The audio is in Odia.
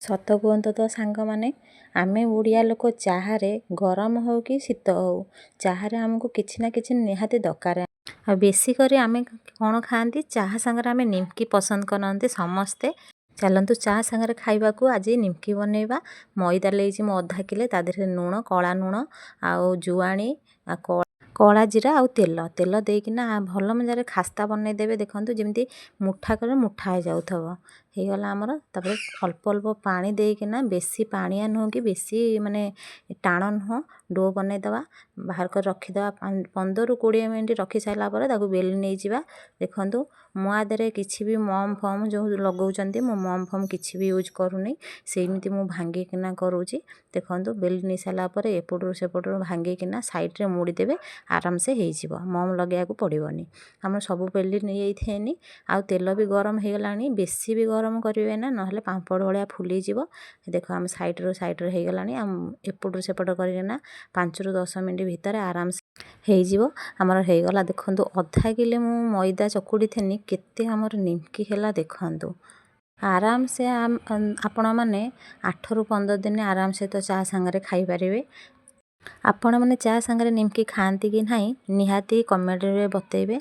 ସତ କୁହନ୍ତୁ ତ ସାଙ୍ଗମାନେ, ଆମେ ଓଡ଼ିଆ ଲୋକ ଚାହାରେ ଗରମ ହେଉ କି ଶୀତ ହେଉ ଚାହାରେ ଆମକୁ କିଛି ନା କିଛି ନିହାତି ଦରକାର। ଆଉ ବେଶୀ କରି ଆମେ କ'ଣ ଖାଆନ୍ତି, ଚାହା ସାଙ୍ଗରେ ଆମେ ନିମକି ପସନ୍ଦ କରନ୍ତି ସମସ୍ତେ। ଚାଲନ୍ତୁ ଚାହା ସାଙ୍ଗରେ ଖାଇବାକୁ ଆଜି ନିମକି ବନେଇବା। ମଇଦା ନେଇଛି ମୁଁ ଅଧା କିଲେ, ତା ଦେହରେ ଲୁଣ, କଳା ଲୁଣ ଆଉ ଜୁଆଣି ଆଉ କଳା ଜିରା ଆଉ ତେଲ ଦେଇକିନା ଭଲ ମଜାରେ ଖାସ୍ତା ବନେଇଦେବେ। ଦେଖନ୍ତୁ ଯେମିତି ମୁଠା କଲେ ମୁଠା ହେଇଯାଉଥିବ। ହେଇଗଲା ଆମର। ତାପରେ ଅଳ୍ପ ଅଳ୍ପ ପାଣି ଦେଇକିନା, ବେଶୀ ପାଣିଆ ନୁହଁ କି ବେଶୀ ମାନେ ଟାଣ ନୁହଁ, ଡୋ ବନେଇଦେବା। ବାହାର କରି ରଖିଦେବା। 15-20 ମିନିଟ୍ ରଖି ସାରିଲା ପରେ ତାକୁ ବେଲି ନେଇଯିବା। ଦେଖନ୍ତୁ ମୁଁ ଆ ଦେହରେ କିଛି ବି ମମ୍ ଫମ୍ ଯେଉଁ ଲଗାଉଛନ୍ତି, ମୁଁ ମମ୍ ଫମ୍ କିଛି ବି ୟୁଜ୍ କରୁନି। ସେମିତି ମୁଁ ଭାଙ୍ଗିକିନା କରୁଛି। ଦେଖନ୍ତୁ ବେଲି ନେଇ ସାରିଲା ପରେ ଏପଟରୁ ସେପଟରୁ ଭାଙ୍ଗିକିନା ସାଇଡ଼୍ରେ ମୋଡ଼ିଦେବେ, ଆରାମସେ ହେଇଯିବ। ମମ୍ ଲଗାଇବାକୁ ପଡ଼ିବନି। ଆମର ସବୁ ବେଲି ନେଇଯାଇଥିନି। ଆଉ ତେଲ ବି ଗରମ ହେଇଗଲାଣି। ବେଶୀ ବି ଗରମ କରିବେ ନା, ନହେଲେ ପାମ୍ପଡ଼ ଭଳିଆ ଫୁଲିଯିବ। ଦେଖ ଆମ ସାଇଡ଼୍ରେ ହେଇଗଲାଣି। ଏପଟରୁ ସେପଟ କରିକିନା 5-10 ମିନିଟ୍ ଭିତରେ ଆରାମସେ ହେଇଯିବ। ଆମର ହେଇଗଲା। ଦେଖନ୍ତୁ ଅଧା କିଲେ ମୁଁ ମଇଦା ଚକୁଡ଼ି ଥିନି, କେତେ ଆମର ନିମକି ହେଲା ଦେଖନ୍ତୁ। ଆରାମସେ ଆପଣମାନେ 8-15 ଦିନ ଆରାମସେ ତ ଚା ସାଙ୍ଗରେ ଖାଇପାରିବେ। ଆପଣମାନେ ଚା ସାଙ୍ଗରେ ନିମକି ଖାଆନ୍ତି କି ନାହିଁ ନିହାତି କମେଣ୍ଟରେ ବତେଇବେ।